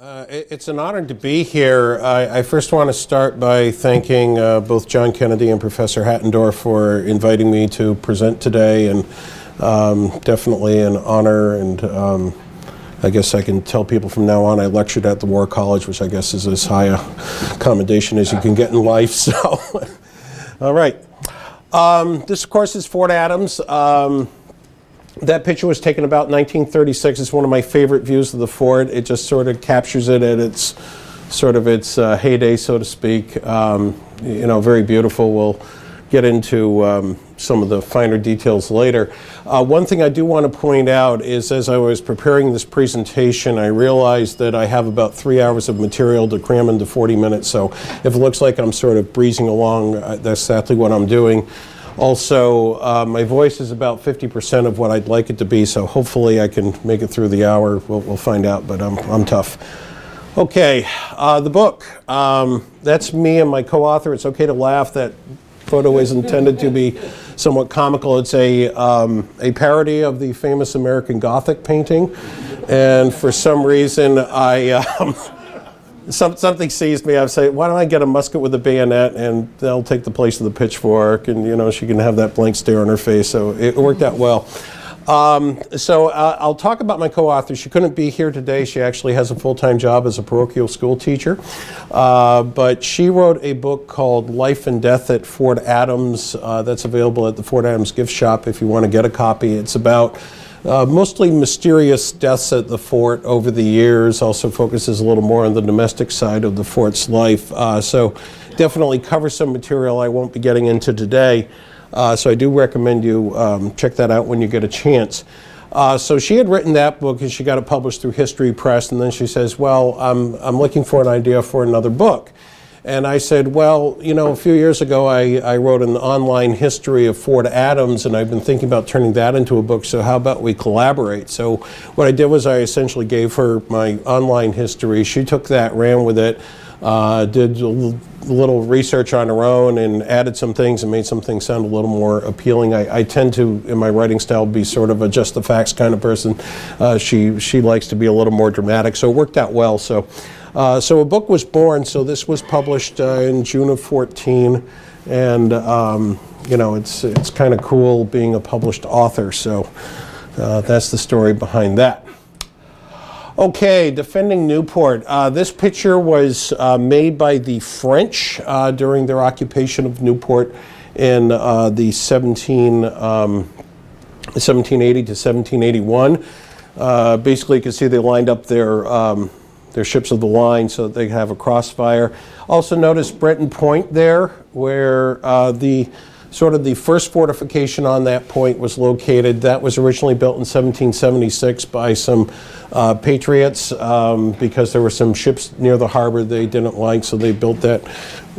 It's an honor to be here. I first want to start by thanking both John Kennedy and Professor Hattendorf for inviting me to present today, and definitely an honor. And I guess I can tell people from now on I lectured at the War College, which I guess is as high a commendation as you can get in life. So, all right. This, of course, is Fort Adams. That picture was taken about 1936. It's one of my favorite views of the fort. It just sort of captures it at its heyday, so to speak. Very beautiful. We'll get into some of the finer details later. One thing I do want to point out is, as I was preparing this presentation, I realized that I have about 3 hours of material to cram into 40 minutes. So if it looks like I'm sort of breezing along, that's exactly what I'm doing. Also, my voice is about 50% of what I'd like it to be, so hopefully I can make it through the hour. We'll find out, but I'm tough. Okay, the book. That's me and my co-author. It's okay to laugh. That photo is intended to be somewhat comical. It's a parody of the famous American Gothic painting, and for some reason something seized me. I say, why don't I get a musket with a bayonet, and they'll take the place of the pitchfork, and she can have that blank stare on her face. So it worked out well. I'll talk about my co-author. She couldn't be here today. She actually has a full-time job as a parochial school teacher. But she wrote a book called Life and Death at Fort Adams. That's available at the Fort Adams gift shop if you want to get a copy. It's about mostly mysterious deaths at the fort over the years. Also focuses a little more on the domestic side of the fort's life. So definitely covers some material I won't be getting into today. So I do recommend you check that out when you get a chance. So she had written that book and she got it published through History Press, and then she says, well, I'm looking for an idea for another book. And I said, well, a few years ago I wrote an online history of Fort Adams, and I've been thinking about turning that into a book, so how about we collaborate? So what I did was I essentially gave her my online history. She took that, ran with it, did a little research on her own, and added some things and made some things sound a little more appealing. I tend to, in my writing style, be sort of a just the facts kind of person. She likes to be a little more dramatic, so it worked out well. So a book was born. So this was published in June of 14, and it's kind of cool being a published author. So that's the story behind that. Okay, defending Newport. This picture was made by the French during their occupation of Newport in the 1780 to 1781. Basically, you can see they lined up their ships of the line so that they have a crossfire. Also notice Breton Point there, where the first fortification on that point was located. That was originally built in 1776 by some patriots because there were some ships near the harbor they didn't like, so they built that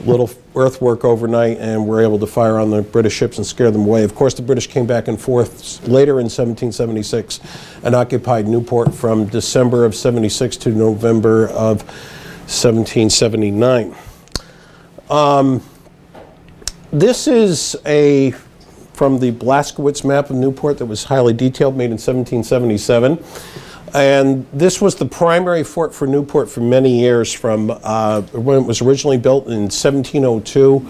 little earthwork overnight and were able to fire on the British ships and scare them away. Of course, the British came back and forth later in 1776 and occupied Newport from December of 76 to November of 1779. This is from the Blaskowitz map of Newport that was highly detailed, made in 1777. And this was the primary fort for Newport for many years, from when it was originally built in 1702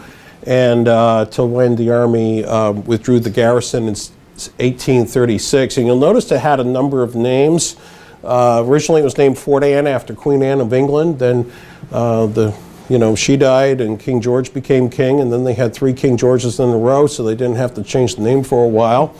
and till when the Army withdrew the garrison in 1836. And you'll notice it had a number of names. Originally it was named Fort Anne after Queen Anne of England. Then she died and King George became king, and then they had 3 King Georges in a row, so they didn't have to change the name for a while.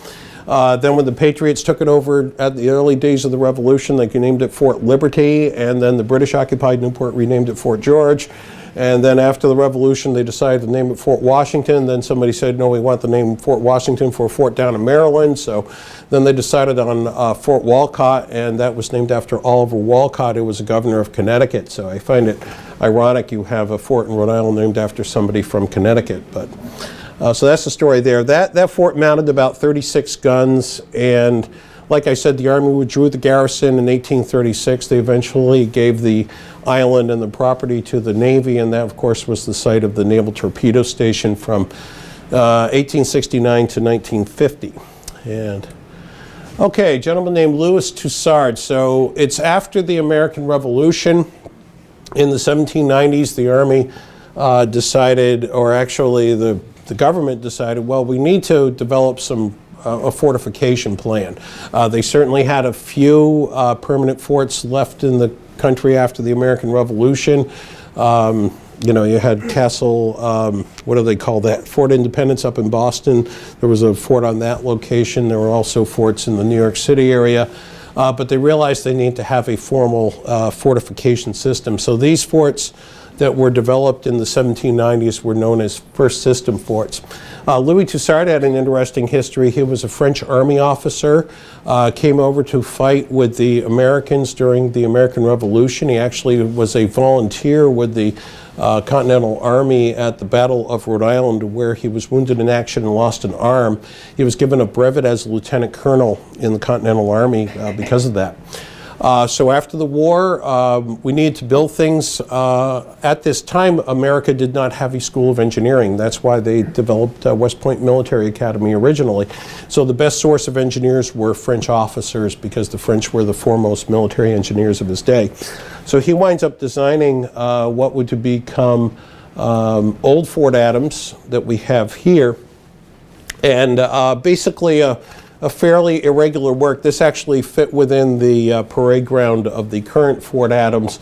Then when the Patriots took it over at the early days of the Revolution, they named it Fort Liberty, and then the British occupied Newport, renamed it Fort George. And then after the Revolution, they decided to name it Fort Washington. Then somebody said, no, we want the name Fort Washington for a fort down in Maryland. So then they decided on Fort Walcott, and that was named after Oliver Walcott, who was a governor of Connecticut. So I find it ironic you have a fort in Rhode Island named after somebody from Connecticut. But so that's the story there. That fort mounted about 36 guns, and like I said, the Army withdrew the garrison in 1836. They eventually gave the island and the property to the Navy, and that, of course, was the site of the Naval Torpedo Station from 1869 to 1950. And okay, a gentleman named Louis Toussard. So it's after the American Revolution. In the 1790s, the Army decided, or actually the government decided, well, we need to develop a fortification plan. They certainly had a few permanent forts left in the country after the American Revolution. You know, you had Castle, what do they call that? Fort Independence up in Boston. There was a fort on that location. There were also forts in the New York City area. But they realized they need to have a formal fortification system. So these forts that were developed in the 1790s were known as first system forts. Louis Toussard had an interesting history. He was a French army officer, came over to fight with the Americans during the American Revolution. He actually was a volunteer with the Continental Army at the Battle of Rhode Island, where he was wounded in action and lost an arm. He was given a brevet as a lieutenant colonel in the Continental Army because of that. So after the war, we needed to build things. At this time, America did not have a school of engineering. That's why they developed West Point Military Academy originally. So the best source of engineers were French officers, because the French were the foremost military engineers of his day. So he winds up designing what would become Old Fort Adams that we have here. And basically a fairly irregular work. This actually fit within the parade ground of the current Fort Adams,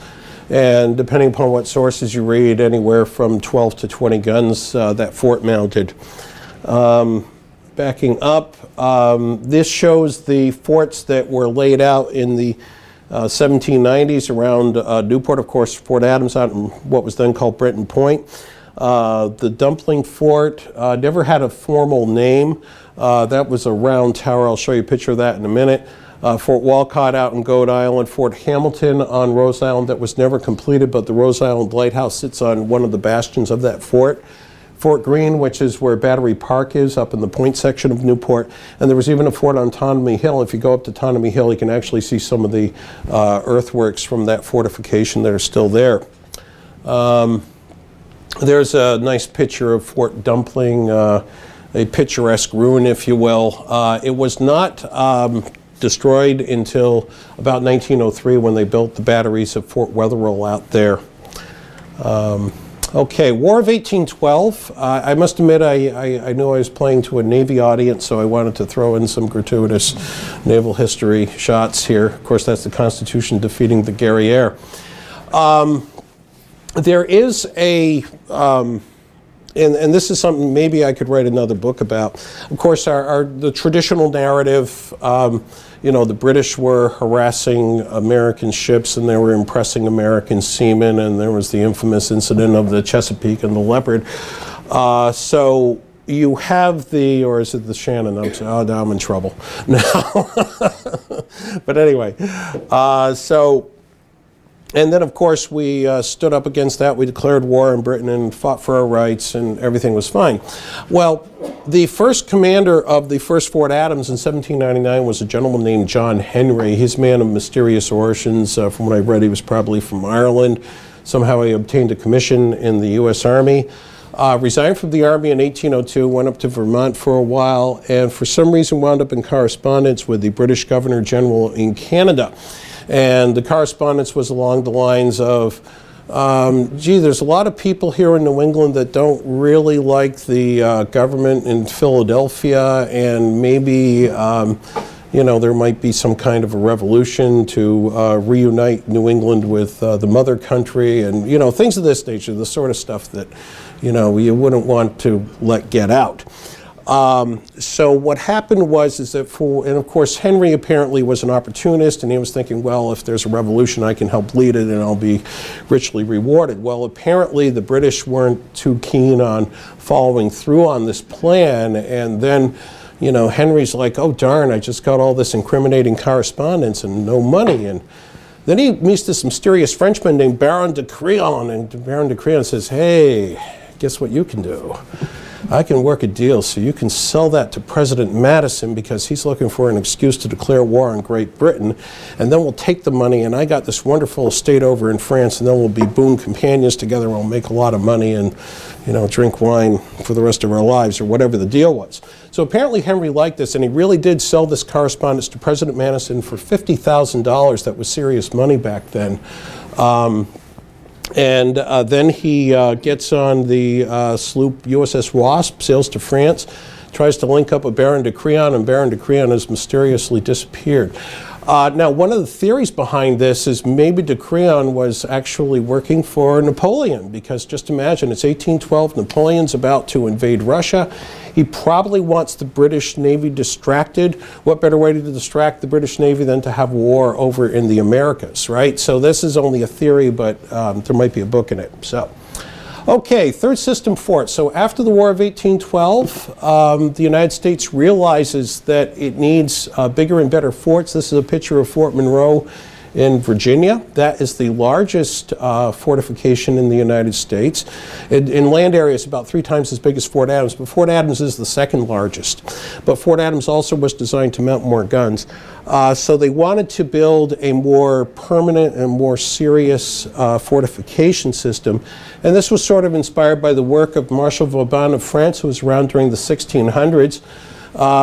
and depending upon what sources you read, anywhere from 12 to 20 guns that fort mounted. Backing up, this shows the forts that were laid out in the 1790s around Newport. Of course, Fort Adams out in what was then called Brenton Point. The Dumpling Fort never had a formal name. That was a round tower. I'll show you a picture of that in a minute. Fort Walcott out in Goat Island. Fort Hamilton on Rose Island, that was never completed, but the Rose Island Lighthouse sits on one of the bastions of that fort. Fort Greene, which is where Battery Park is, up in the point section of Newport. And there was even a fort on Tonomy Hill. If you go up to Tonomy Hill, you can actually see some of the earthworks from that fortification that are still there. There's a nice picture of Fort Dumpling, a picturesque ruin, if you will. It was not destroyed until about 1903, when they built the batteries of Fort Wetherell out there. Okay, War of 1812. I must admit, I knew I was playing to a Navy audience, so I wanted to throw in some gratuitous naval history shots here. Of course, that's the Constitution defeating the Guerriere. There is a, and this is something maybe I could write another book about. Of course, the traditional narrative, you know, the British were harassing American ships and they were impressing American seamen, and there was the infamous incident of the Chesapeake and the Leopard. So you have the, or is it the Shannon? Now I'm in trouble now. But anyway, and then, of course, we stood up against that. We declared war on Britain and fought for our rights, and everything was fine. Well, the first commander of the first Fort Adams in 1799 was a gentleman named John Henry. He's a man of mysterious origins. From what I read, he was probably from Ireland. Somehow he obtained a commission in the U.S. Army. Resigned from the Army in 1802, went up to Vermont for a while, and for some reason wound up in correspondence with the British Governor General in Canada. And the correspondence was along the lines of, gee, there's a lot of people here in New England that don't really like the government in Philadelphia, and maybe, you know, there might be some kind of a revolution to reunite New England with the mother country, and, you know, things of this nature, the sort of stuff that, you know, you wouldn't want to let get out. So what happened was that and of course Henry apparently was an opportunist, and he was thinking, well, if there's a revolution, I can help lead it and I'll be richly rewarded. Well, apparently the British weren't too keen on following through on this plan, and then, you know, Henry's like, oh darn, I just got all this incriminating correspondence and no money. And then he meets this mysterious Frenchman named Baron de Crillon, and Baron de Crillon says, hey, guess what you can do? I can work a deal so you can sell that to President Madison, because he's looking for an excuse to declare war on Great Britain, and then we'll take the money, and I got this wonderful estate over in France, and then we'll be boon companions together, and we'll make a lot of money and, you know, drink wine for the rest of our lives, or whatever the deal was. So apparently Henry liked this, and he really did sell this correspondence to President Madison for $50,000. That was serious money back then. And then he gets on the sloop USS Wasp, sails to France, tries to link up with Baron de Crillon, and Baron de Crillon has mysteriously disappeared. Now, one of the theories behind this is maybe de Crillon was actually working for Napoleon, because just imagine, it's 1812, Napoleon's about to invade Russia. He probably wants the British Navy distracted. What better way to distract the British Navy than to have war over in the Americas, right? So this is only a theory, but there might be a book in it. So, okay, third system fort. So after the War of 1812, the United States realizes that it needs bigger and better forts. This is a picture of Fort Monroe in Virginia. That is the largest fortification in the United States. In land area, it's about 3 times as big as Fort Adams, but Fort Adams is the second largest. But Fort Adams also was designed to mount more guns. So they wanted to build a more permanent and more serious fortification system. And this was sort of inspired by the work of Marshal Vauban of France, who was around during the 1600s.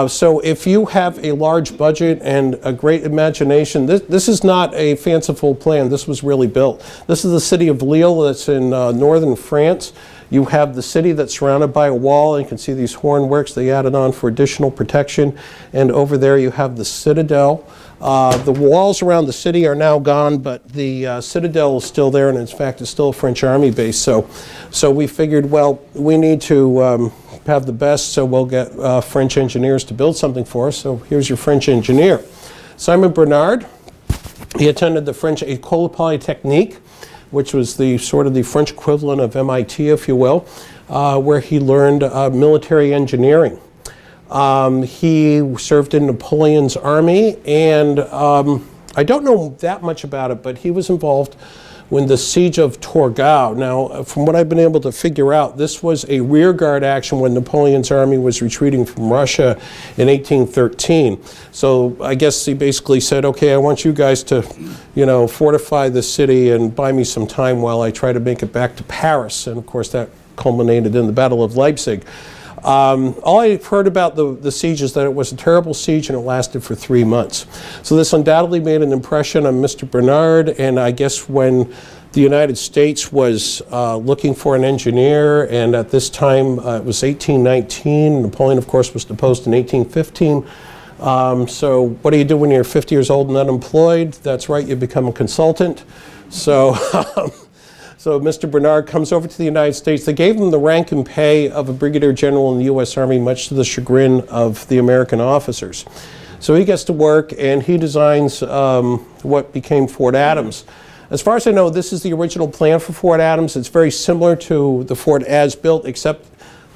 So if you have a large budget and a great imagination, this is not a fanciful plan. This was really built. This is the city of Lille that's in northern France. You have the city that's surrounded by a wall, and you can see these hornworks they added on for additional protection. And over there you have the citadel. The walls around the city are now gone, but the citadel is still there, and in fact it's still a French army base. So we figured, well, we need to have the best, so we'll get French engineers to build something for us. So here's your French engineer. Simon Bernard. He attended the French École Polytechnique, which was the sort of the French equivalent of MIT, if you will, where he learned military engineering. He served in Napoleon's army, and I don't know that much about it, but he was involved when the siege of Torgau. Now, from what I've been able to figure out, this was a rearguard action when Napoleon's army was retreating from Russia in 1813. So I guess he basically said, okay, I want you guys to, fortify the city and buy me some time while I try to make it back to Paris. And of course, that culminated in the Battle of Leipzig. All I've heard about the siege is that it was a terrible siege and it lasted for 3 months. So this undoubtedly made an impression on Mr. Bernard, and I guess when the United States was looking for an engineer, and at this time it was 1819, Napoleon of course was deposed in 1815. So what do you do when you're 50 years old and unemployed? That's right, you become a consultant. So So Mr. Bernard comes over to the United States. They gave him the rank and pay of a brigadier general in the U.S. Army, much to the chagrin of the American officers. So he gets to work, and he designs what became Fort Adams. As far as I know, this is the original plan for Fort Adams. It's very similar to the fort as built, except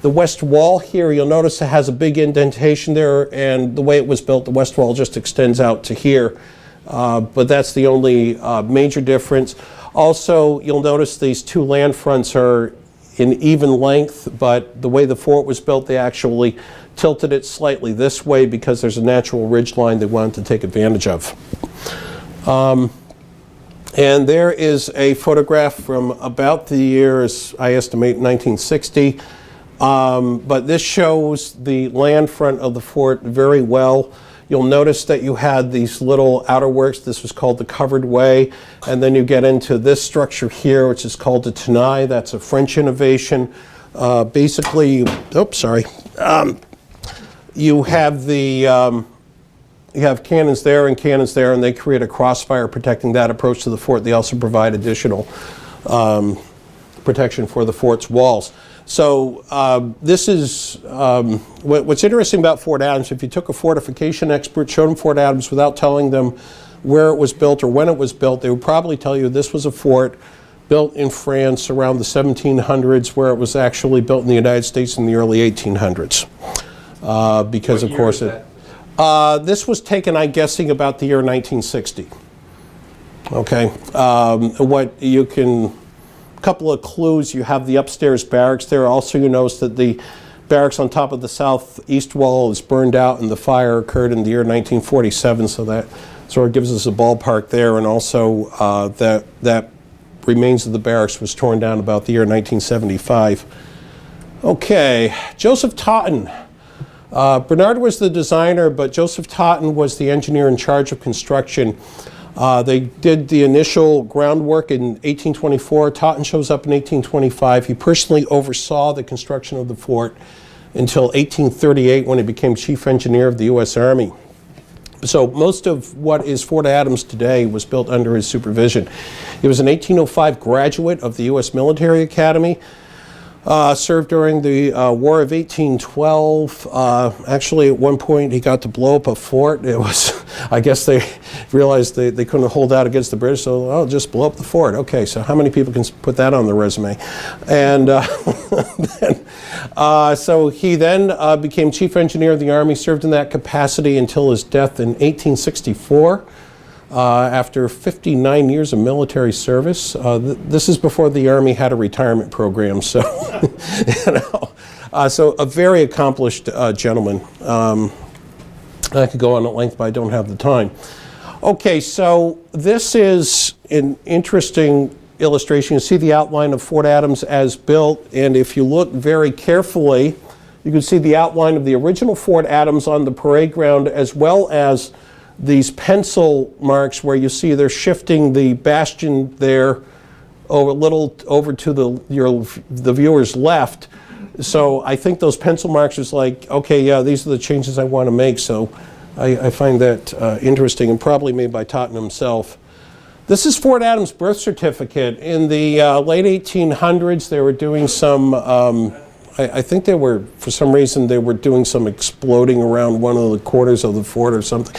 the west wall here, you'll notice it has a big indentation there, and the way it was built, the west wall just extends out to here. But that's the only major difference. Also, you'll notice these 2 land fronts are in even length, but the way the fort was built, they actually tilted it slightly this way because there's a natural ridge line they wanted to take advantage of. And there is a photograph from about the year, as I estimate, 1960. But this shows the land front of the fort very well. You'll notice that you had these little outer works. This was called the covered way. And then you get into this structure here, which is called the tenaille. That's a French innovation. Basically, you have you have cannons there and cannons there, and they create a crossfire protecting that approach to the fort. They also provide additional protection for the fort's walls. So this is, what's interesting about Fort Adams, if you took a fortification expert, showed them Fort Adams without telling them where it was built or when it was built, they would probably tell you this was a fort built in France around the 1700s, where it was actually built in the United States in the early 1800s. Because of course this was taken, I'm guessing, about the year 1960. Okay, what you can, couple of clues, you have the upstairs barracks there. Also, you notice that the barracks on top of the southeast wall is burned out, and the fire occurred in the year 1947, so that sort of gives us a ballpark there. And also that remains of the barracks was torn down about the year 1975. Okay, Joseph Totten. Bernard was the designer, but Joseph Totten was the engineer in charge of construction. They did the initial groundwork in 1824. Totten shows up in 1825. He personally oversaw the construction of the fort until 1838 when he became chief engineer of the U.S. Army. So most of what is Fort Adams today was built under his supervision. He was an 1805 graduate of the U.S. Military Academy. Served during the War of 1812. Actually, at one point, he got to blow up a fort. It was, I guess they realized they couldn't hold out against the British, so I'll just blow up the fort. Okay, so how many people can put that on their resume? And so he then became chief engineer of the Army, served in that capacity until his death in 1864. After 59 years of military service. This is before the Army had a retirement program, so, so a very accomplished gentleman. I could go on at length, but I don't have the time. Okay, so this is an interesting illustration. You see the outline of Fort Adams as built, and if you look very carefully, you can see the outline of the original Fort Adams on the parade ground, as well as these pencil marks where you see they're shifting the bastion there a little over to the viewer's left. So I think those pencil marks is like, okay, yeah, these are the changes I want to make. So I find that interesting, and probably made by Totten himself. This is Fort Adams' birth certificate. In the late 1800s, they were doing some I think they were, for some reason, they were doing some exploding around one of the quarters of the fort or something.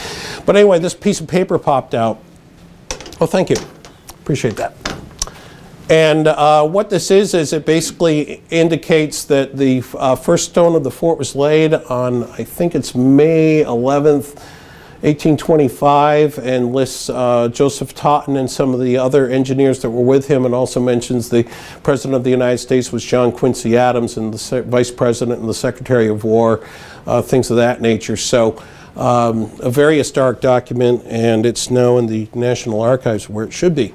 But anyway, this piece of paper popped out. Oh, thank you. Appreciate that. And what this is it basically indicates that the first stone of the fort was laid on, I think it's May 11th, 1825, and lists Joseph Totten and some of the other engineers that were with him, and also mentions the President of the United States was John Quincy Adams, and the Vice President and the Secretary of War, things of that nature. So a very historic document, and it's now in the National Archives where it should be.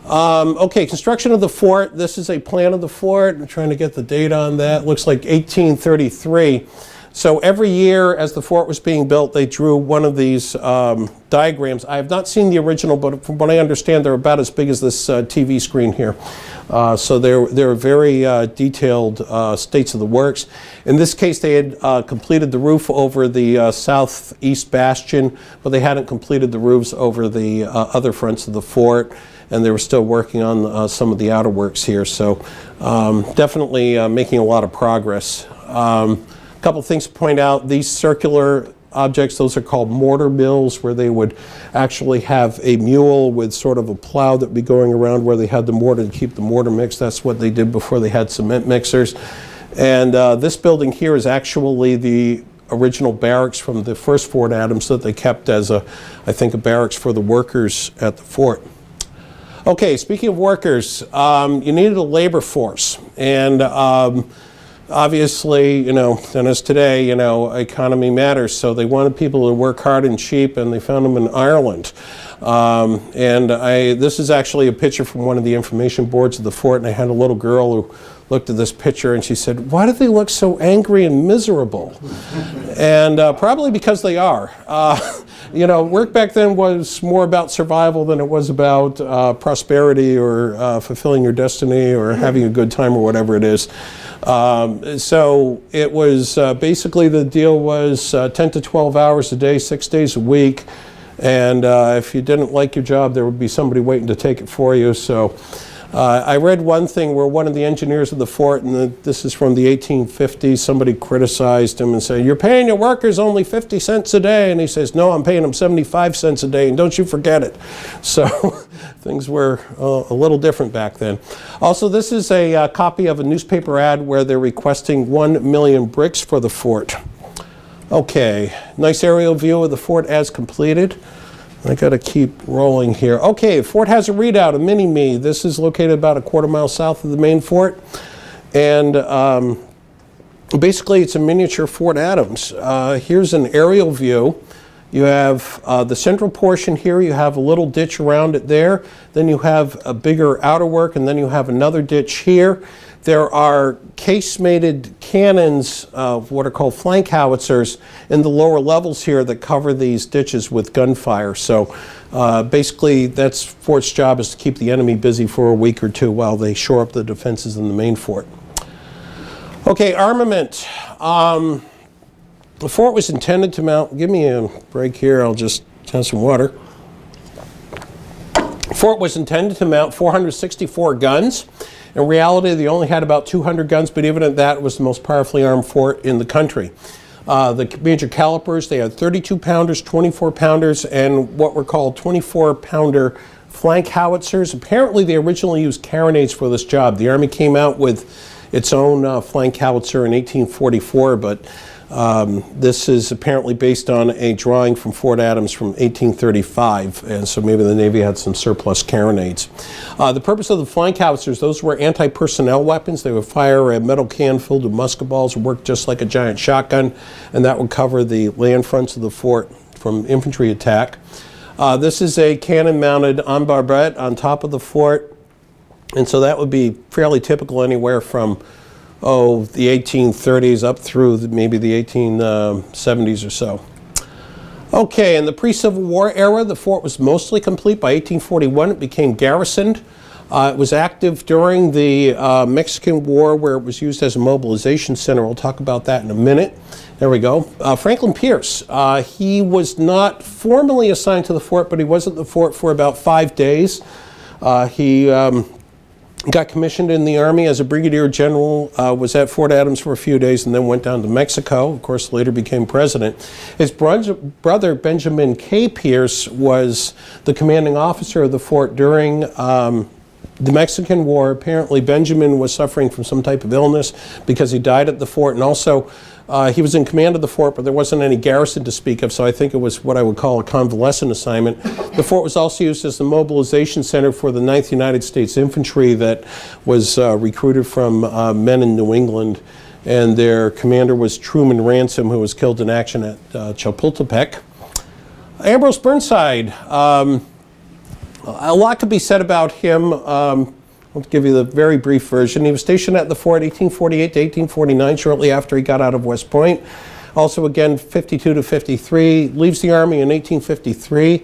Okay, construction of the fort. This is a plan of the fort. I'm trying to get the date on that. Looks like 1833. So every year as the fort was being built, they drew one of these diagrams. I have not seen the original, but from what I understand, they're about as big as this TV screen here. So they're very detailed states of the works. In this case, they had completed the roof over the southeast bastion, but they hadn't completed the roofs over the other fronts of the fort, and they were still working on some of the outer works here. So definitely making a lot of progress. A couple things to point out. These circular objects, those are called mortar mills, where they would actually have a mule with sort of a plow that would be going around where they had the mortar to keep the mortar mixed. That's what they did before they had cement mixers. And this building here is actually the original barracks from the first Fort Adams that they kept as I think a barracks for the workers at the fort. Okay, speaking of workers, you needed a labor force, and obviously, and as today, economy matters, so they wanted people to work hard and cheap, and they found them in Ireland. This is actually a picture from one of the information boards of the fort, and I had a little girl who looked at this picture and she said, "Why do they look so angry and miserable?" And probably because they are. Work back then was more about survival than it was about prosperity or fulfilling your destiny or having a good time or whatever it is. So it was basically the deal was 10 to 12 hours a day, 6 days a week. And if you didn't like your job, there would be somebody waiting to take it for you. So I read one thing where one of the engineers of the fort, and this is from the 1850s, somebody criticized him and said, "You're paying your workers only 50 cents a day." And he says, "No, I'm paying them 75 cents a day, and don't you forget it." So things were a little different back then. Also, this is a copy of a newspaper ad where they're requesting 1 million bricks for the fort. Okay, nice aerial view of the fort as completed. I gotta keep rolling here. Okay, fort has a redoubt, a mini-me. This is located about a quarter mile south of the main fort. And basically it's a miniature Fort Adams. Here's an aerial view. You have the central portion here, you have a little ditch around it there. Then you have a bigger outer work, and then you have another ditch here. There are casemated cannons of what are called flank howitzers in the lower levels here that cover these ditches with gunfire. So basically that's fort's job, is to keep the enemy busy for a week or two while they shore up the defenses in the main fort. Okay, armament. The fort was intended to mount, give me a break here, I'll just have some water. The fort was intended to mount 464 guns. In reality, they only had about 200 guns, but even at that, it was the most powerfully armed fort in the country. The major calibers, they had 32 pounders, 24 pounders, and what were called 24 pounder flank howitzers. Apparently, they originally used carronades for this job. The Army came out with its own flank howitzer in 1844, but this is apparently based on a drawing from Fort Adams from 1835, and so maybe the Navy had some surplus carronades. The purpose of the flank howitzers, those were anti-personnel weapons. They would fire a metal can filled with musket balls and work just like a giant shotgun, and that would cover the land fronts of the fort from infantry attack. This is a cannon mounted en barbette on top of the fort, and so that would be fairly typical anywhere from the 1830s up through maybe the 1870s or so. Okay, in the pre-Civil War era, the fort was mostly complete. By 1841, it became garrisoned. It was active during the Mexican War, where it was used as a mobilization center. We'll talk about that in a minute. There we go. Franklin Pierce, he was not formally assigned to the fort, but he was at the fort for about 5 days. He got commissioned in the Army as a brigadier general, was at Fort Adams for a few days, and then went down to Mexico. Of course, later became president. His brother, Benjamin K. Pierce, was the commanding officer of the fort during the Mexican War. Apparently, Benjamin was suffering from some type of illness because he died at the fort, and also he was in command of the fort, but there wasn't any garrison to speak of, so I think it was what I would call a convalescent assignment. The fort was also used as the mobilization center for the 9th United States Infantry that was recruited from men in New England, and their commander was Truman Ransom, who was killed in action at Chapultepec. Ambrose Burnside, a lot could be said about him. I'll give you the very brief version. He was stationed at the fort 1848 to 1849, shortly after he got out of West Point. Also, again, 52 to 53. Leaves the Army in 1853.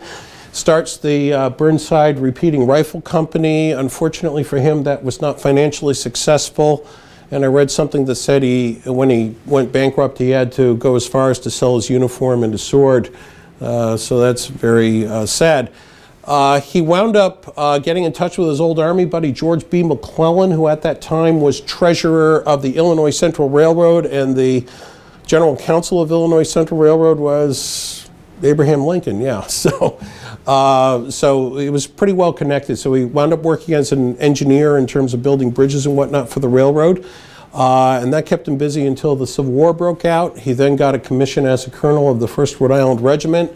Starts the Burnside Repeating Rifle Company. Unfortunately for him, that was not financially successful. And I read something that said when he went bankrupt, he had to go as far as to sell his uniform and his sword. So that's very sad. He wound up getting in touch with his old Army buddy, George B. McClellan, who at that time was treasurer of the Illinois Central Railroad, and the general counsel of Illinois Central Railroad was Abraham Lincoln, yeah. So he was pretty well connected. So he wound up working as an engineer in terms of building bridges and whatnot for the railroad. And that kept him busy until the Civil War broke out. He then got a commission as a colonel of the 1st Rhode Island Regiment.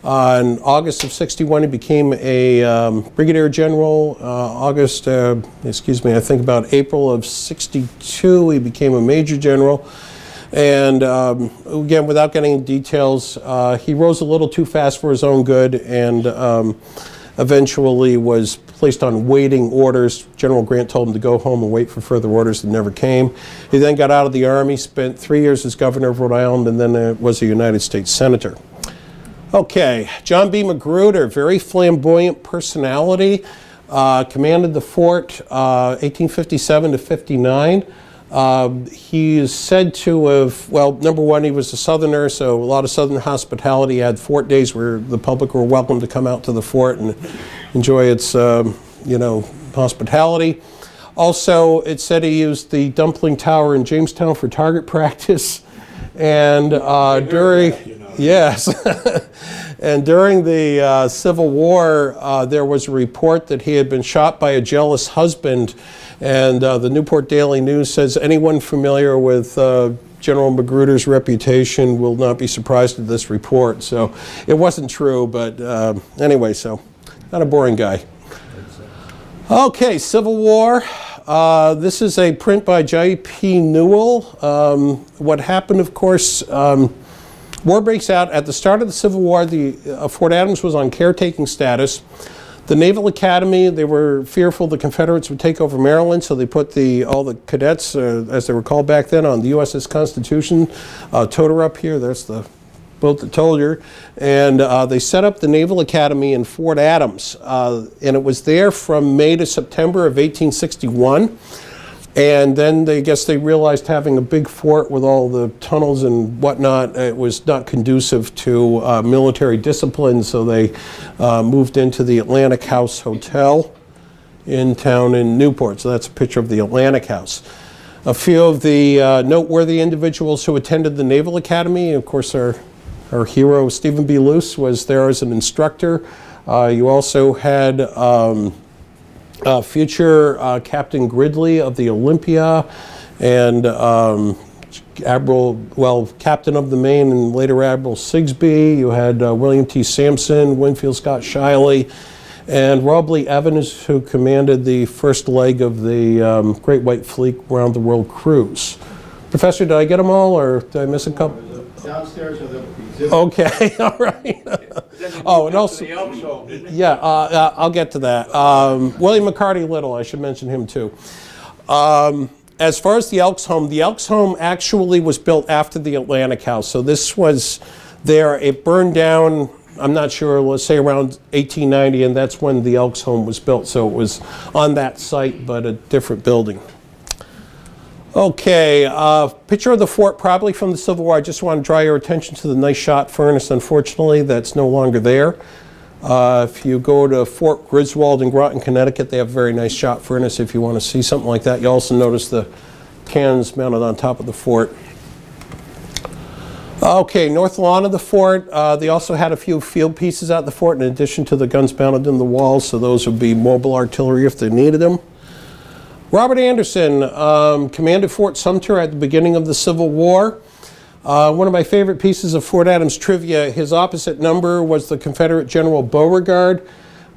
In August of '61, he became a brigadier general. I think about April of '62, he became a major general. And again, without getting into details, he rose a little too fast for his own good, and eventually was placed on waiting orders. General Grant told him to go home and wait for further orders that never came. He then got out of the Army, spent 3 years as governor of Rhode Island, and then was a United States senator. Okay, John B. Magruder, very flamboyant personality, commanded the fort 1857 to 59. He is said to have, well, number one, he was a Southerner, so a lot of Southern hospitality. He had fort days where the public were welcome to come out to the fort and enjoy its, hospitality. Also, it said he used the Dumpling Tower in Jamestown for target practice. And yes, and during the Civil War, there was a report that he had been shot by a jealous husband, and the Newport Daily News says anyone familiar with General Magruder's reputation will not be surprised at this report. So it wasn't true, but anyway, so not a boring guy. Okay, Civil War. This is a print by J.P. Newell. What happened, of course, war breaks out. At the start of the Civil War, Fort Adams was on caretaking status. The Naval Academy, they were fearful the Confederates would take over Maryland, so they put all the cadets, as they were called back then, on the USS Constitution. Towed her up here. There's the boat that towed her. And they set up the Naval Academy in Fort Adams. And it was there from May to September of 1861. And then I guess they realized having a big fort with all the tunnels and whatnot, it was not conducive to military discipline, so they moved into the Atlantic House Hotel in town in Newport. So that's a picture of the Atlantic House. A few of the noteworthy individuals who attended the Naval Academy, of course our hero Stephen B. Luce was there as an instructor. You also had future Captain Gridley of the Olympia, and Captain of the Maine and later Admiral Sigsbee. You had William T. Sampson, Winfield Scott Shiley, and Rob Lee Evans, who commanded the first leg of the Great White Fleet Round the World cruise. Professor, did I get them all, or did I miss a couple? Downstairs or the exhibit. Okay, all right. Oh, and also, yeah, I'll get to that. William McCarty Little, I should mention him too. As far as the Elks Home actually was built after the Atlantic House. So this was there. It burned down, I'm not sure, let's say around 1890, and that's when the Elks Home was built. So it was on that site, but a different building. Okay, picture of the fort, probably from the Civil War. I just want to draw your attention to the nice shot furnace. Unfortunately, that's no longer there. If you go to Fort Griswold in Groton, Connecticut, they have a very nice shot furnace if you want to see something like that. You also notice the cannons mounted on top of the fort. Okay, north lawn of the fort. They also had a few field pieces at the fort in addition to the guns mounted in the walls, so those would be mobile artillery if they needed them. Robert Anderson commanded Fort Sumter at the beginning of the Civil War. One of my favorite pieces of Fort Adams trivia, his opposite number was the Confederate General Beauregard.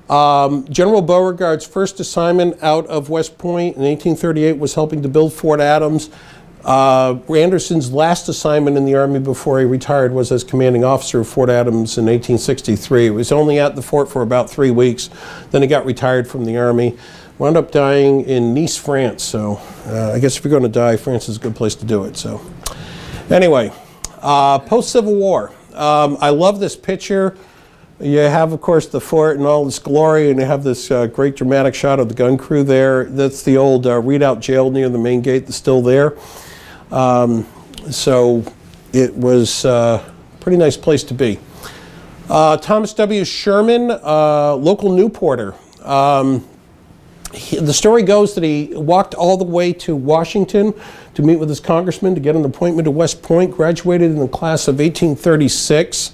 General Beauregard's first assignment out of West Point in 1838 was helping to build Fort Adams. Anderson's last assignment in the Army before he retired was as commanding officer of Fort Adams in 1863. He was only at the fort for about 3 weeks. Then he got retired from the Army. Wound up dying in Nice, France. So I guess if you're going to die, France is a good place to do it. So anyway, post-Civil War. I love this picture. You have, of course, the fort and all this glory, and you have this great dramatic shot of the gun crew there. That's the old Redoubt Jail near the main gate that's still there. So it was a pretty nice place to be. Thomas W. Sherman, local Newporter. The story goes that he walked all the way to Washington to meet with his congressman to get an appointment to West Point, graduated in the class of 1836,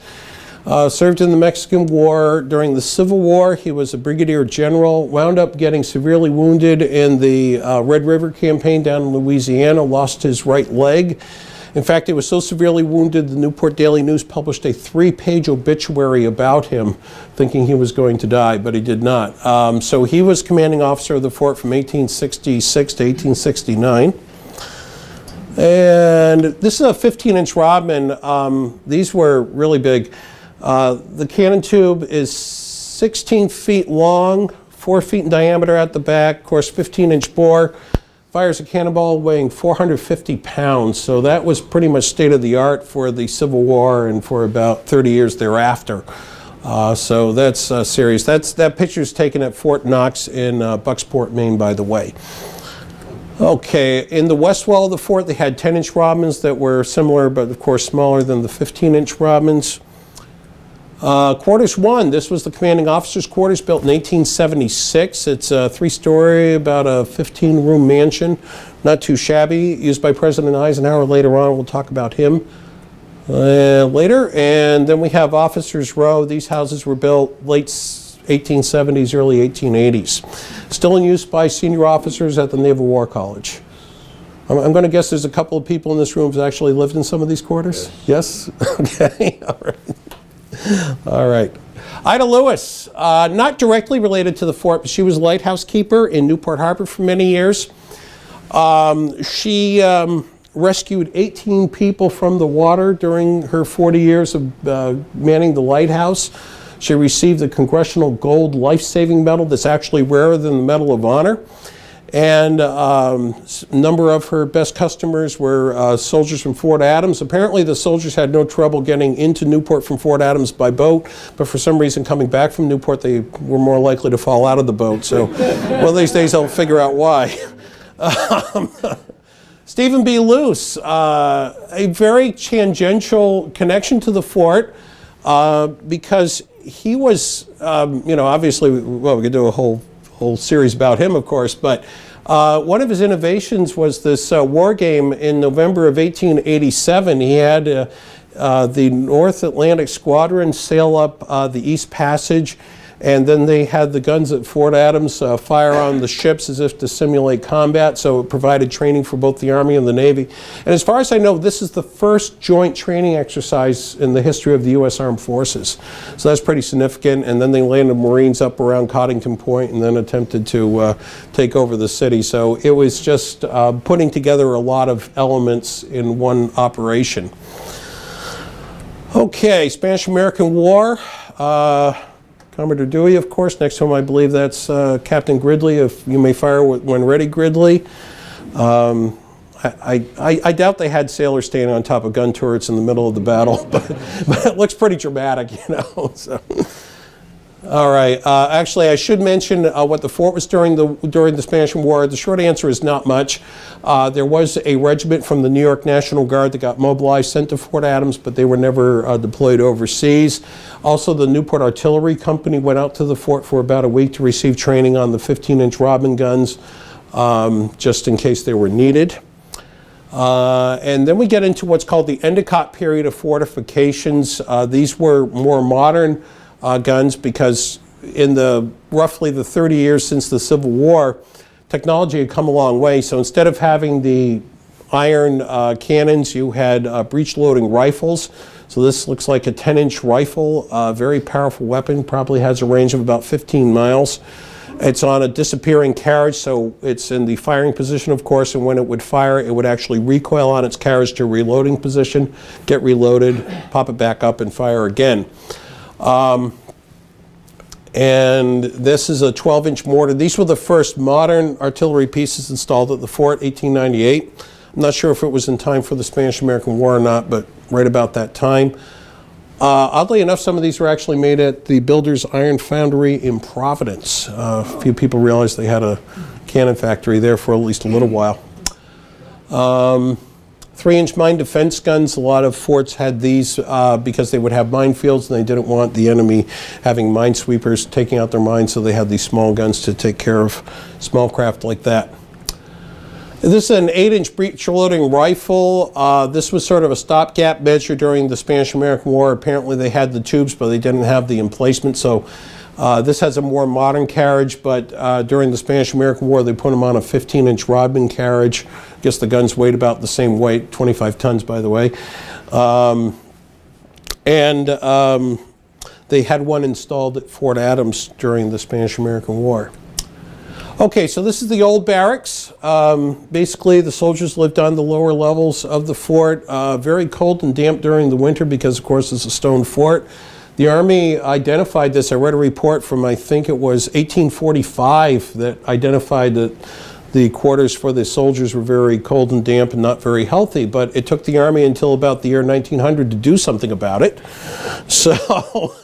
served in the Mexican War. During the Civil War, he was a brigadier general, wound up getting severely wounded in the Red River campaign down in Louisiana, lost his right leg. In fact, he was so severely wounded, the Newport Daily News published a 3-page obituary about him, thinking he was going to die, but he did not. So he was commanding officer of the fort from 1866 to 1869. And this is a 15-inch Rodman. These were really big. The cannon tube is 16 feet long, 4 feet in diameter at the back, of course 15-inch bore. Fires a cannonball weighing 450 pounds, so that was pretty much state-of-the-art for the Civil War and for about 30 years thereafter. So that's serious. That picture's taken at Fort Knox in Bucksport, Maine, by the way. Okay, in the west wall of the fort, they had 10-inch Rodmans that were similar, but of course smaller than the 15-inch Rodmans. Quarters 1, this was the commanding officer's quarters, built in 1876. It's a 3-story, about a 15-room mansion, not too shabby, used by President Eisenhower later on. We'll talk about him later. And then we have Officers' Row. These houses were built late 1870s, early 1880s. Still in use by senior officers at the Naval War College. I'm going to guess there's a couple of people in this room who actually lived in some of these quarters? Yes? Okay, all right. All right. Ida Lewis, not directly related to the fort, but she was a lighthouse keeper in Newport Harbor for many years. She rescued 18 people from the water during her 40 years of manning the lighthouse. She received the Congressional Gold Life-Saving Medal that's actually rarer than the Medal of Honor. And a number of her best customers were soldiers from Fort Adams. Apparently the soldiers had no trouble getting into Newport from Fort Adams by boat, but for some reason coming back from Newport they were more likely to fall out of the boat. So one of these days I'll figure out why. Stephen B. Luce, a very tangential connection to the fort because he was, obviously, well, we could do a whole series about him, of course, but one of his innovations was this war game in November of 1887. He had the North Atlantic Squadron sail up the East Passage, and then they had the guns at Fort Adams fire on the ships as if to simulate combat, so it provided training for both the Army and the Navy. And as far as I know, this is the first joint training exercise in the history of the U.S. Armed Forces. So that's pretty significant. And then they landed Marines up around Coddington Point and then attempted to take over the city. So it was just putting together a lot of elements in one operation. Okay, Spanish-American War. Commodore Dewey, of course. Next to him, I believe that's Captain Gridley, if you may fire when ready, Gridley. I doubt they had sailors standing on top of gun turrets in the middle of the battle, but it looks pretty dramatic, So. All right. Actually, I should mention what the fort was during the Spanish War. The short answer is not much. There was a regiment from the New York National Guard that got mobilized, sent to Fort Adams, but they were never deployed overseas. Also, the Newport Artillery Company went out to the fort for about a week to receive training on the 15-inch Robin guns, just in case they were needed. And then we get into what's called the Endicott period of fortifications. These were more modern guns because in roughly the 30 years since the Civil War, technology had come a long way. So instead of having the iron cannons, you had breech-loading rifles. So this looks like a 10-inch rifle, very powerful weapon, probably has a range of about 15 miles. It's on a disappearing carriage, so it's in the firing position, of course, and when it would fire, it would actually recoil on its carriage to reloading position, get reloaded, pop it back up, and fire again. And this is a 12-inch mortar. These were the first modern artillery pieces installed at the fort, 1898. I'm not sure if it was in time for the Spanish-American War or not, but right about that time. Oddly enough, some of these were actually made at the Builders Iron Foundry in Providence. A few people realized they had a cannon factory there for at least a little while. 3-inch mine defense guns. A lot of forts had these because they would have minefields and they didn't want the enemy having minesweepers taking out their mines, so they had these small guns to take care of small craft like that. This is an 8-inch breech-loading rifle. This was sort of a stopgap measure during the Spanish-American War. Apparently they had the tubes, but they didn't have the emplacement, so this has a more modern carriage, but during the Spanish-American War they put them on a 15-inch Rodman carriage. I guess the guns weighed about the same weight, 25 tons by the way. They had one installed at Fort Adams during the Spanish-American War. Okay, so this is the old barracks. Basically, the soldiers lived on the lower levels of the fort. Very cold and damp during the winter because, of course, it's a stone fort. The Army identified this. I read a report from, I think it was 1845, that identified that the quarters for the soldiers were very cold and damp and not very healthy, but it took the Army until about the year 1900 to do something about it. So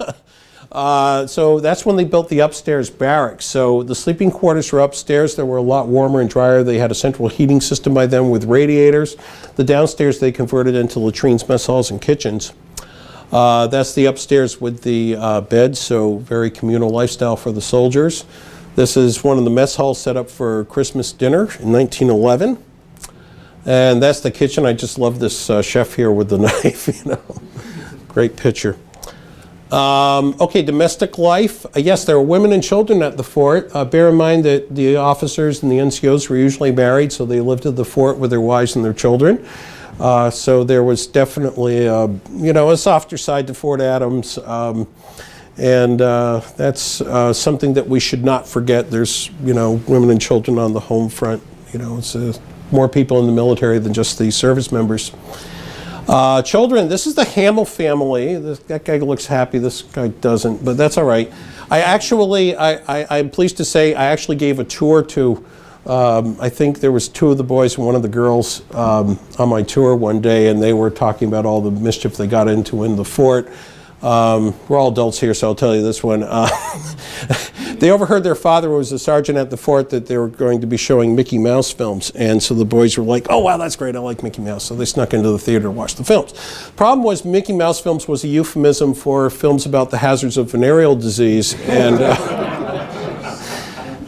so that's when they built the upstairs barracks. So the sleeping quarters were upstairs. They were a lot warmer and drier. They had a central heating system by then with radiators. The downstairs they converted into latrines, mess halls, and kitchens. That's the upstairs with the beds, so very communal lifestyle for the soldiers. This is one of the mess halls set up for Christmas dinner in 1911. And that's the kitchen. I just love this chef here with the knife, Great picture. Okay, domestic life. Yes, there were women and children at the fort. Bear in mind that the officers and the NCOs were usually married, so they lived at the fort with their wives and their children. So there was definitely, a softer side to Fort Adams. That's something that we should not forget. There's, women and children on the home front. It's more people in the military than just the service members. Children, this is the Hamill family. That guy looks happy, this guy doesn't, but that's all right. I'm pleased to say I actually gave a tour to, I think there was 2 of the boys and 1 of the girls on my tour one day, and they were talking about all the mischief they got into in the fort. We're all adults here, so I'll tell you this one. They overheard their father, who was a sergeant at the fort, that they were going to be showing Mickey Mouse films. And so the boys were like, oh, wow, that's great. I like Mickey Mouse. So they snuck into the theater to watch the films. Problem was, Mickey Mouse films was a euphemism for films about the hazards of venereal disease. And,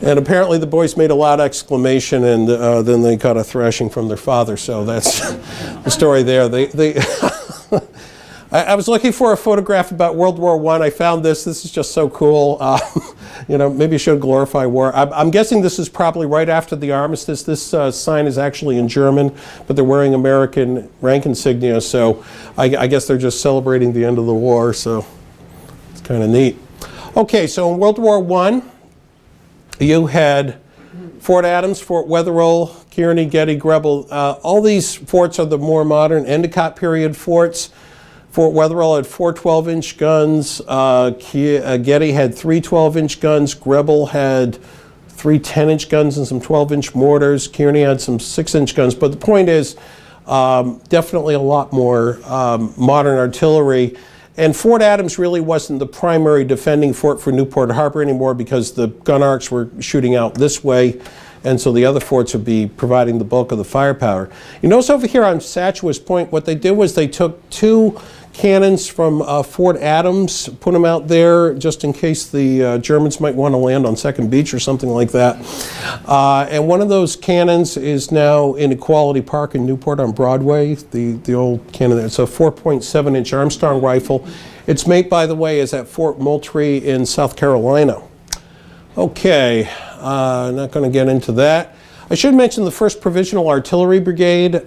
and apparently the boys made a loud exclamation, and then they got a thrashing from their father. So that's the story there. I was looking for a photograph about World War I. I found this. This is just so cool. You know, maybe it should glorify war. I'm guessing this is probably right after the armistice. This sign is actually in German, but they're wearing American rank insignia, so I guess they're just celebrating the end of the war, so it's kind of neat. Okay, so in World War I, you had Fort Adams, Fort Wetherill, Kearney, Getty, Grebel. All these forts are the more modern Endicott period forts. Fort Wetherill had 4 12-inch guns. Getty had 3 12-inch guns. Grebel had 3 10-inch guns and some 12-inch mortars. Kearney had some 6-inch guns. But the point is, definitely a lot more modern artillery. And Fort Adams really wasn't the primary defending fort for Newport Harbor anymore, because the gun arcs were shooting out this way, and so the other forts would be providing the bulk of the firepower. You notice over here on Satchwas Point, what they did was they took 2 cannons from Fort Adams, put them out there just in case the Germans might want to land on Second Beach or something like that. And one of those cannons is now in Equality Park in Newport on Broadway, the old cannon there. It's a 4.7-inch Armstrong rifle. Its mate, by the way, is at Fort Moultrie in South Carolina. Okay, not going to get into that. I should mention the 1st Provisional Artillery Brigade.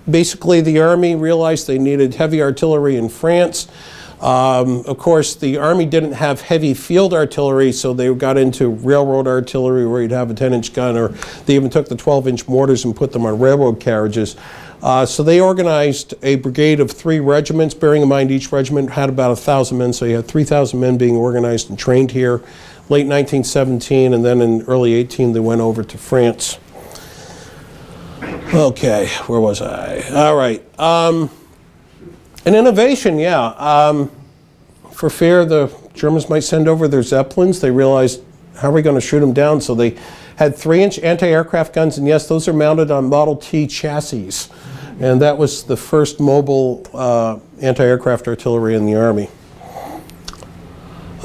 Basically, the Army realized they needed heavy artillery in France. Of course, the Army didn't have heavy field artillery, so they got into railroad artillery where you'd have a 10-inch gun, or they even took the 12-inch mortars and put them on railroad carriages. So they organized a brigade of 3 regiments, bearing in mind each regiment had about 1,000 men, so you had 3,000 men being organized and trained here. Late 1917, and then in early 18, they went over to France. Okay, where was I? All right. An innovation, yeah. For fear the Germans might send over their Zeppelins, they realized, how are we going to shoot them down? So they had 3-inch anti-aircraft guns, and yes, those are mounted on Model T chassis. And that was the first mobile anti-aircraft artillery in the Army.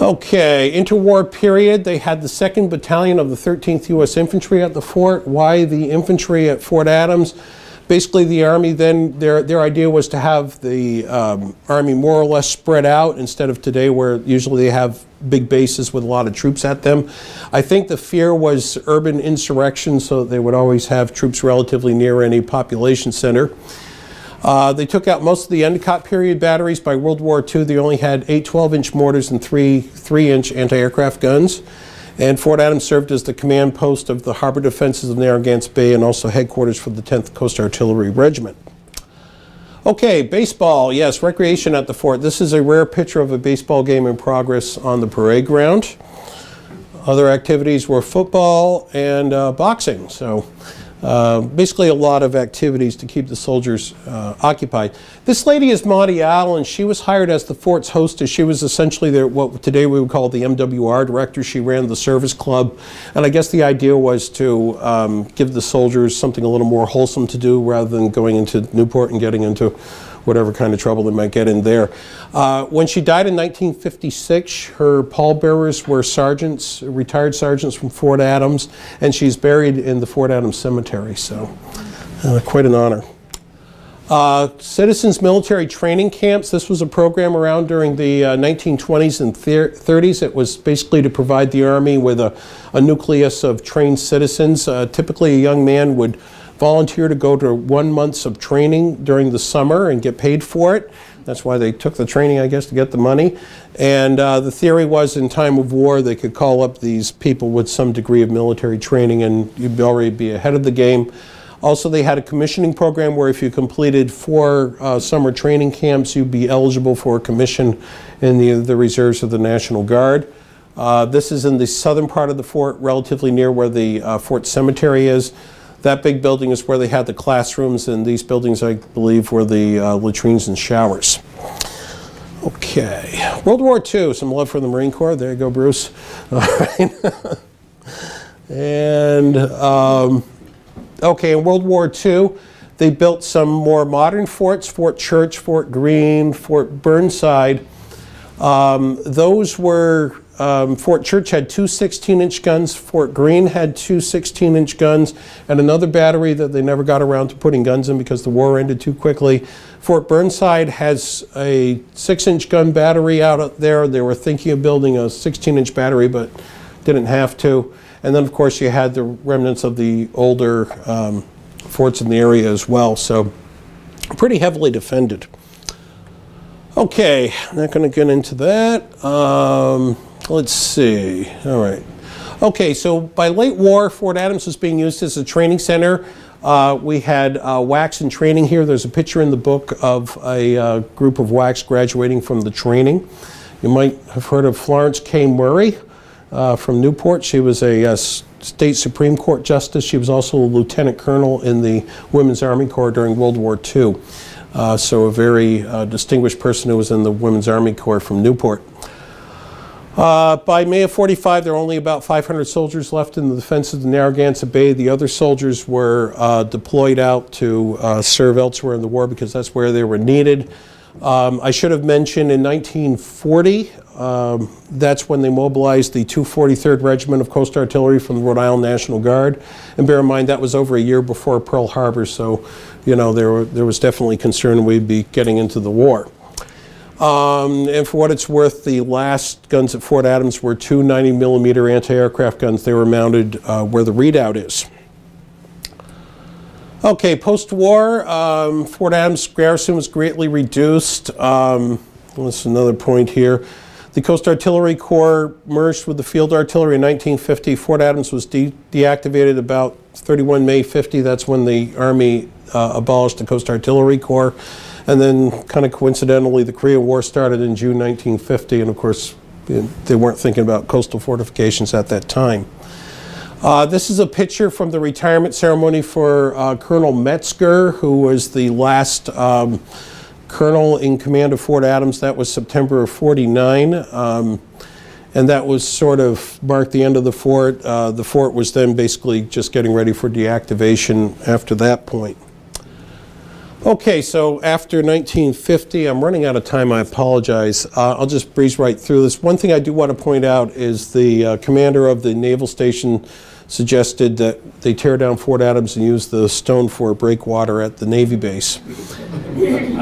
Okay, interwar period, they had the 2nd Battalion of the 13th U.S. Infantry at the fort. Why the infantry at Fort Adams? Basically, the Army then, their idea was to have the Army more or less spread out, instead of today where usually they have big bases with a lot of troops at them. I think the fear was urban insurrection, so they would always have troops relatively near any population center. They took out most of the Endicott period batteries. By World War II, they only had 8 12-inch mortars and 3 3-inch anti-aircraft guns. And Fort Adams served as the command post of the harbor defenses of Narragansett Bay, and also headquarters for the 10th Coast Artillery Regiment. Okay, baseball, yes, recreation at the fort. This is a rare picture of a baseball game in progress on the parade ground. Other activities were football and boxing. So basically a lot of activities to keep the soldiers occupied. This lady is Maudie Allen. She was hired as the fort's hostess. She was essentially what today we would call the MWR director. She ran the service club, and I guess the idea was to give the soldiers something a little more wholesome to do rather than going into Newport and getting into whatever kind of trouble they might get in there. When she died in 1956, her pallbearers were sergeants, retired sergeants from Fort Adams, and she's buried in the Fort Adams Cemetery, so quite an honor. Citizens Military Training Camps. This was a program around during the 1920s and 30s. It was basically to provide the Army with a nucleus of trained citizens. Typically a young man would volunteer to go to 1 month of training during the summer and get paid for it. That's why they took the training, I guess, to get the money. And the theory was in time of war they could call up these people with some degree of military training and you'd already be ahead of the game. Also, they had a commissioning program where if you completed 4 summer training camps, you'd be eligible for a commission in the reserves of the National Guard. This is in the southern part of the fort, relatively near where the fort cemetery is. That big building is where they had the classrooms, and these buildings, I believe, were the latrines and showers. Okay, World War II, some love for the Marine Corps. There you go, Bruce. All right. And, okay, in World War II, they built some more modern forts, Fort Church, Fort Greene, Fort Burnside. Those were, Fort Church had 2 16-inch guns, Fort Greene had 2 16-inch guns, and another battery that they never got around to putting guns in because the war ended too quickly. Fort Burnside has a 6-inch gun battery out there. They were thinking of building a 16-inch battery, but didn't have to. And then, of course, you had the remnants of the older forts in the area as well, so pretty heavily defended. Okay, not going to get into that. Let's see. All right. Okay, so by late war, Fort Adams was being used as a training center. We had WACs in training here. There's a picture in the book of a group of WACs graduating from the training. You might have heard of Florence K. Murray from Newport. She was a state Supreme Court justice. She was also a lieutenant colonel in the Women's Army Corps during World War II. So a very distinguished person who was in the Women's Army Corps from Newport. By May of '45, there were only about 500 soldiers left in the defense of the Narragansett Bay. The other soldiers were deployed out to serve elsewhere in the war because that's where they were needed. I should have mentioned in 1940, that's when they mobilized the 243rd Regiment of Coast Artillery from the Rhode Island National Guard. And bear in mind, that was over a year before Pearl Harbor, so you know there was definitely concern we'd be getting into the war. And for what it's worth, the last guns at Fort Adams were 2 90mm anti-aircraft guns. They were mounted where the redoubt is. Okay, post-war, Fort Adams garrison was greatly reduced. That's another point here. The Coast Artillery Corps merged with the Field Artillery in 1950. Fort Adams was deactivated about 31 May 50. That's when the Army abolished the Coast Artillery Corps. And then, kind of coincidentally, the Korean War started in June 1950, and of course, they weren't thinking about coastal fortifications at that time. This is a picture from the retirement ceremony for Colonel Metzger, who was the last colonel in command of Fort Adams. That was September of '49, and that was sort of marked the end of the fort. The fort was then basically just getting ready for deactivation after that point. Okay, so after 1950, I'm running out of time, I apologize. I'll just breeze right through this. One thing I do want to point out is the commander of the naval station suggested that they tear down Fort Adams and use the stone for breakwater at the Navy base.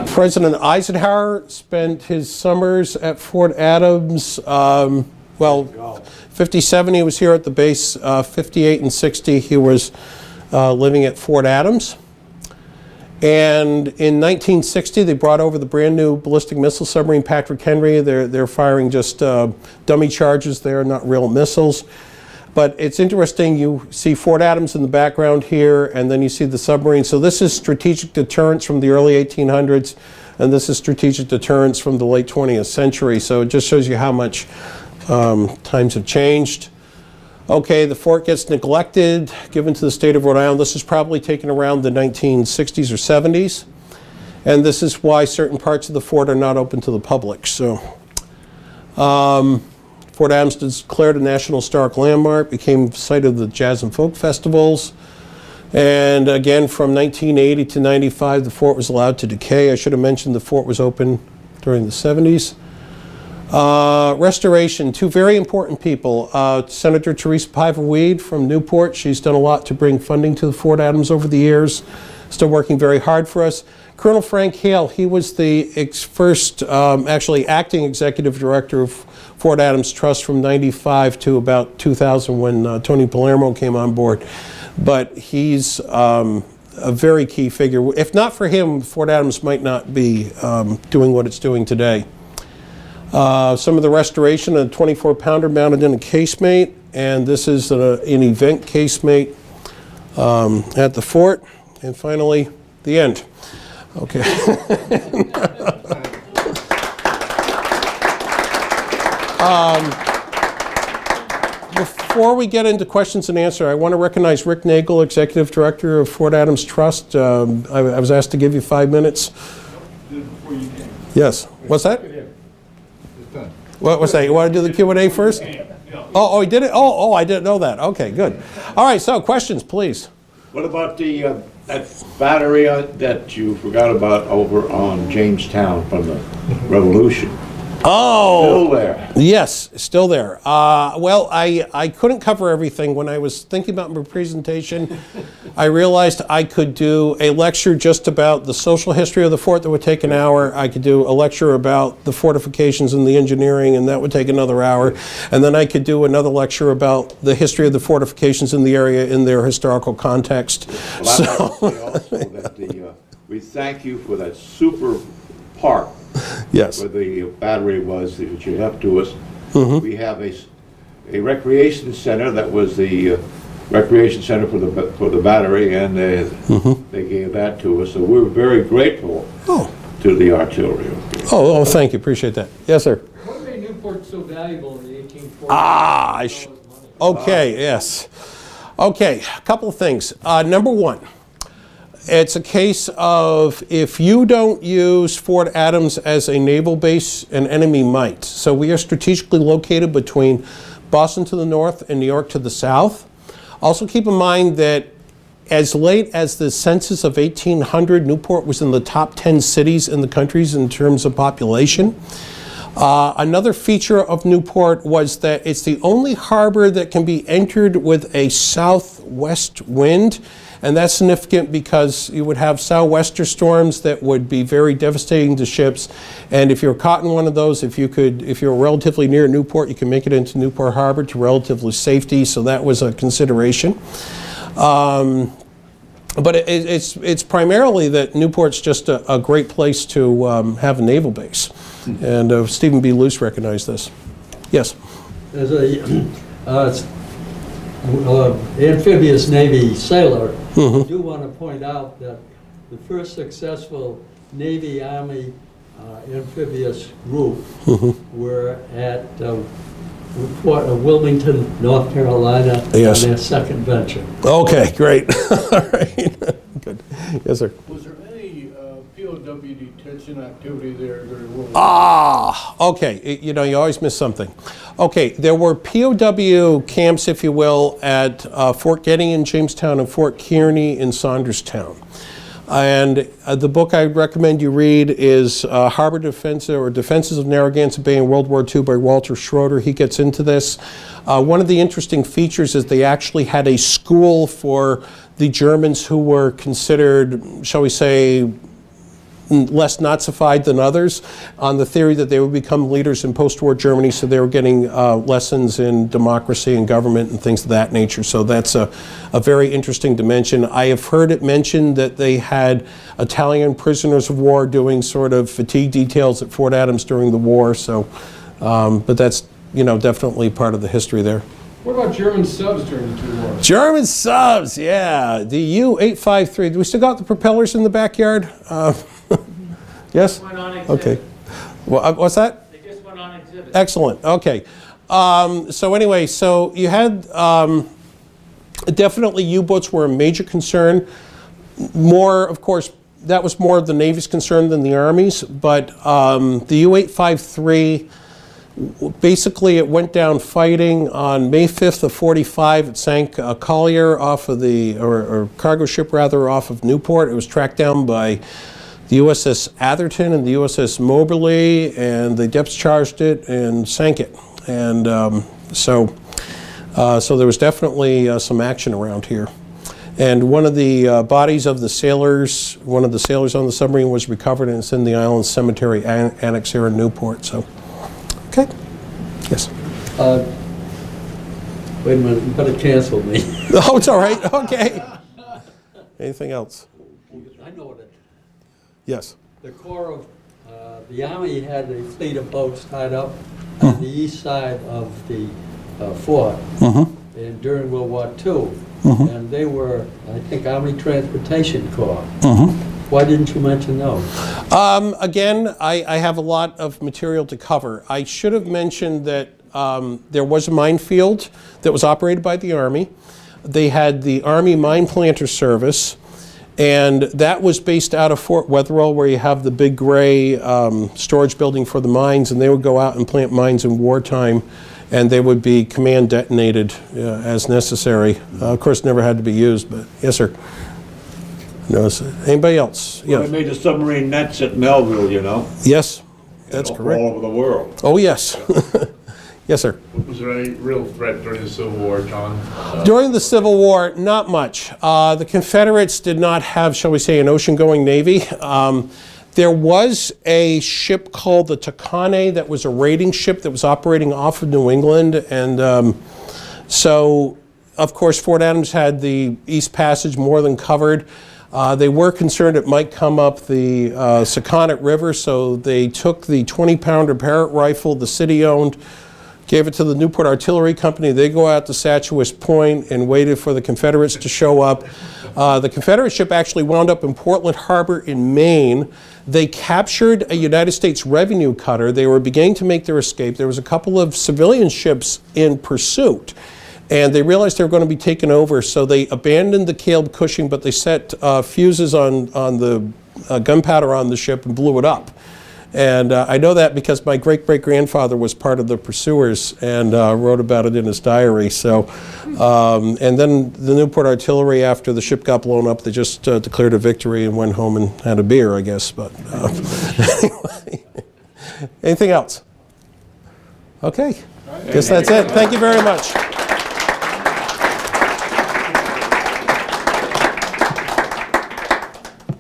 President Eisenhower spent his summers at Fort Adams. Well, 57 he was here at the base, 58 and 60 he was living at Fort Adams. And in 1960, they brought over the brand new ballistic missile submarine Patrick Henry. They're firing just dummy charges there, not real missiles. But it's interesting, you see Fort Adams in the background here, and then you see the submarine. So this is strategic deterrence from the early 1800s, and this is strategic deterrence from the late 20th century. So it just shows you how much times have changed. Okay, the fort gets neglected, given to the state of Rhode Island. This is probably taken around the 1960s or 70s. And this is why certain parts of the fort are not open to the public. So, Fort Adams is declared a National Historic Landmark, became the site of the Jazz and Folk Festivals. And again, from 1980 to 95, the fort was allowed to decay. I should have mentioned the fort was open during the 70s. Restoration, 2 very important people. Senator Teresa Piva Weed from Newport. She's done a lot to bring funding to the Fort Adams over the years. Still working very hard for us. Colonel Frank Hale, he was the first actually acting executive director of Fort Adams Trust from 95 to about 2000 when Tony Palermo came on board. But he's a very key figure. If not for him, Fort Adams might not be doing what it's doing today. Some of the restoration, a 24-pounder mounted in a casemate, and this is an event casemate at the fort. And finally, the end. Okay. Before we get into questions and answer, I want to recognize Rick Nagel, Executive Director of Fort Adams Trust. I was asked to give you 5 minutes. Before you came. Yes. What's that? It's done. What was that? You want to do the Q&A first? Oh, he did it? Oh, I didn't know that. Okay, good. All right, so questions, please. What about the that battery that you forgot about over on Jamestown from the Revolution? Oh, Still there. yes, still there. Well, I couldn't cover everything. When I was thinking about my presentation, I realized I could do a lecture just about the social history of the fort that would take an hour. I could do a lecture about the fortifications and the engineering, and that would take another hour. And then I could do another lecture about the history of the fortifications in the area in their historical context. Well, I'd like to say also that we thank you for that super park Yes. where the battery was that you left to us. Mm-hmm. We have a recreation center that was the recreation center for the battery, and they gave that to us. So we're very grateful to the artillery. Oh, thank you. Appreciate that. Yes, sir. What made Newport so valuable in the 1840s? Okay, yes. Okay, a couple of things. Number one, it's a case of if you don't use Fort Adams as a naval base, an enemy might. So we are strategically located between Boston to the north and New York to the south. Also keep in mind that as late as the census of 1800, Newport was in the top 10 cities in the country in terms of population. Another feature of Newport was that it's the only harbor that can be entered with a southwest wind. And that's significant because you would have sou'wester storms that would be very devastating to ships. And if you're caught in one of those, if you're relatively near Newport, you can make it into Newport Harbor to relatively safety. So that was a consideration. But it's primarily that Newport's just a great place to have a naval base. And Stephen B. Luce recognized this. Yes? As a amphibious Navy sailor, I do want to point out that the first successful Navy-Army amphibious group were at Fort Wilmington, North Carolina, Yes. on their second venture. Okay, great. All right. Good. Yes, sir. Was there any POW detention activity there during World War Okay. You always miss something. Okay, there were POW camps, if you will, at Fort Getty in Jamestown and Fort Kearney in Saunderstown. And the book I recommend you read is Harbor Defense or Defenses of Narragansett Bay in World War II by Walter Schroeder. He gets into this. One of the interesting features is they actually had a school for the Germans who were considered, shall we say, less Nazified than others, on the theory that they would become leaders in post-war Germany, so they were getting lessons in democracy and government and things of that nature. So that's a very interesting dimension. I have heard it mentioned that they had Italian prisoners of war doing sort of fatigue details at Fort Adams during the war, so, but that's, definitely part of the history there. What about German subs during the two wars? German subs, yeah. The U-853. Do we still got the propellers in the backyard? Yes? Went on exhibit. Okay. Well, what's that? They just went on exhibit. Excellent. Okay. So anyway, so you had definitely U-boats were a major concern. More, of course, that was more of the Navy's concern than the Army's. But the U-853, basically it went down fighting on May 5th of 45. It sank a collier off of or cargo ship rather, off of Newport. It was tracked down by the USS Atherton and the USS Moberly, and they depth charged it and sank it. And so there was definitely some action around here. And one of the bodies of the sailors, one of the sailors on the submarine was recovered, and it's in the Island Cemetery Annex here in Newport. So, okay. Yes. Wait a minute, you better cancel me. Oh, it's all right. Okay. Anything else? I know that Yes. the Corps of, the Army had a fleet of boats tied up on the east side of the fort. And during World War II, And they were, I think, Army Transportation Corps. Why didn't you mention those? Again, I have a lot of material to cover. I should have mentioned that there was a minefield that was operated by the Army. They had the Army Mine Planter Service, and that was based out of Fort Wetherill, where you have the big gray storage building for the mines, and they would go out and plant mines in wartime, and they would be command detonated as necessary. Of course, never had to be used, but yes, sir. No, anybody else? Well, Yeah. they made the submarine nets at Melville, you know. Yes, that's all correct. over the world. Oh, yes. Yes, sir. Was there any real threat during the Civil War, John? During the Civil War, not much. The Confederates did not have, shall we say, an ocean-going navy. There was a ship called the Tucane that was a raiding ship that was operating off of New England, and so, of course, Fort Adams had the East Passage more than covered. They were concerned it might come up the Saconnet River, so they took the 20-pounder Parrott rifle the city owned, gave it to the Newport Artillery Company. They go out to Satchewist Point and waited for the Confederates to show up. The Confederate ship actually wound up in Portland Harbor in Maine. They captured a United States revenue cutter. They were beginning to make their escape. There was a couple of civilian ships in pursuit, and they realized they were going to be taken over, so they abandoned the Caleb Cushing, but they set fuses on the gunpowder on the ship and blew it up. And I know that because my great-great-grandfather was part of the pursuers and wrote about it in his diary. So, and then the Newport Artillery, after the ship got blown up, they just declared a victory and went home and had a beer, I guess. But anyway, anything else? Okay, guess that's it. Thank you very much.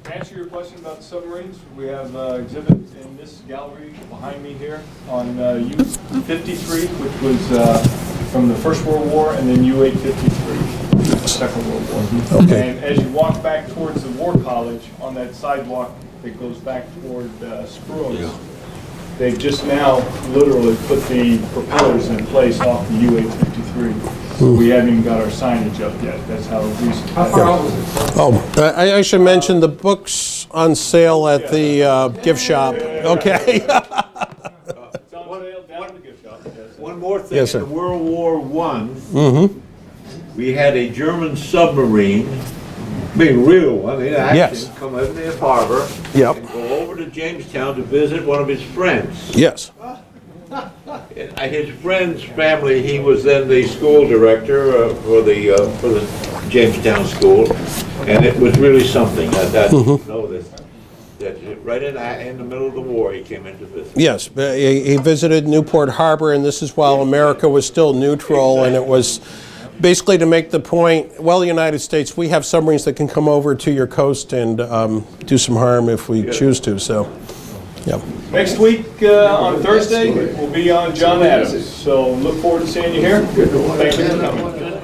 To answer your question about submarines, we have exhibit in this gallery behind me here on U-53, which was from the First World War, and then U-853, the Second World War. Okay. And as you walk back towards the War College, on that sidewalk that goes back toward Spruance, they've just now literally put the propellers in place off the U-853. We haven't even got our signage up yet. That's how recent. How far out was it? Oh, I should mention the books on sale at the gift shop. Okay. It's on sale down at the gift shop. Yes. One more thing. Yes, sir. In World War I, we had a German submarine, being real one, in action, Yes. come in the harbor Yep. and go over to Jamestown to visit one of his friends. Yes. His friend's family, he was then the school director for the Jamestown school, and it was really something. That you know that right in the middle of the war, he came in to visit. Yes, he visited Newport Harbor, and this is while America was still neutral, and it was basically to make the point, well, the United States, we have submarines that can come over to your coast and do some harm if we choose to, so, yeah. Next week on Thursday, we'll be on John Adams. So look forward to seeing you here. Thank you for coming.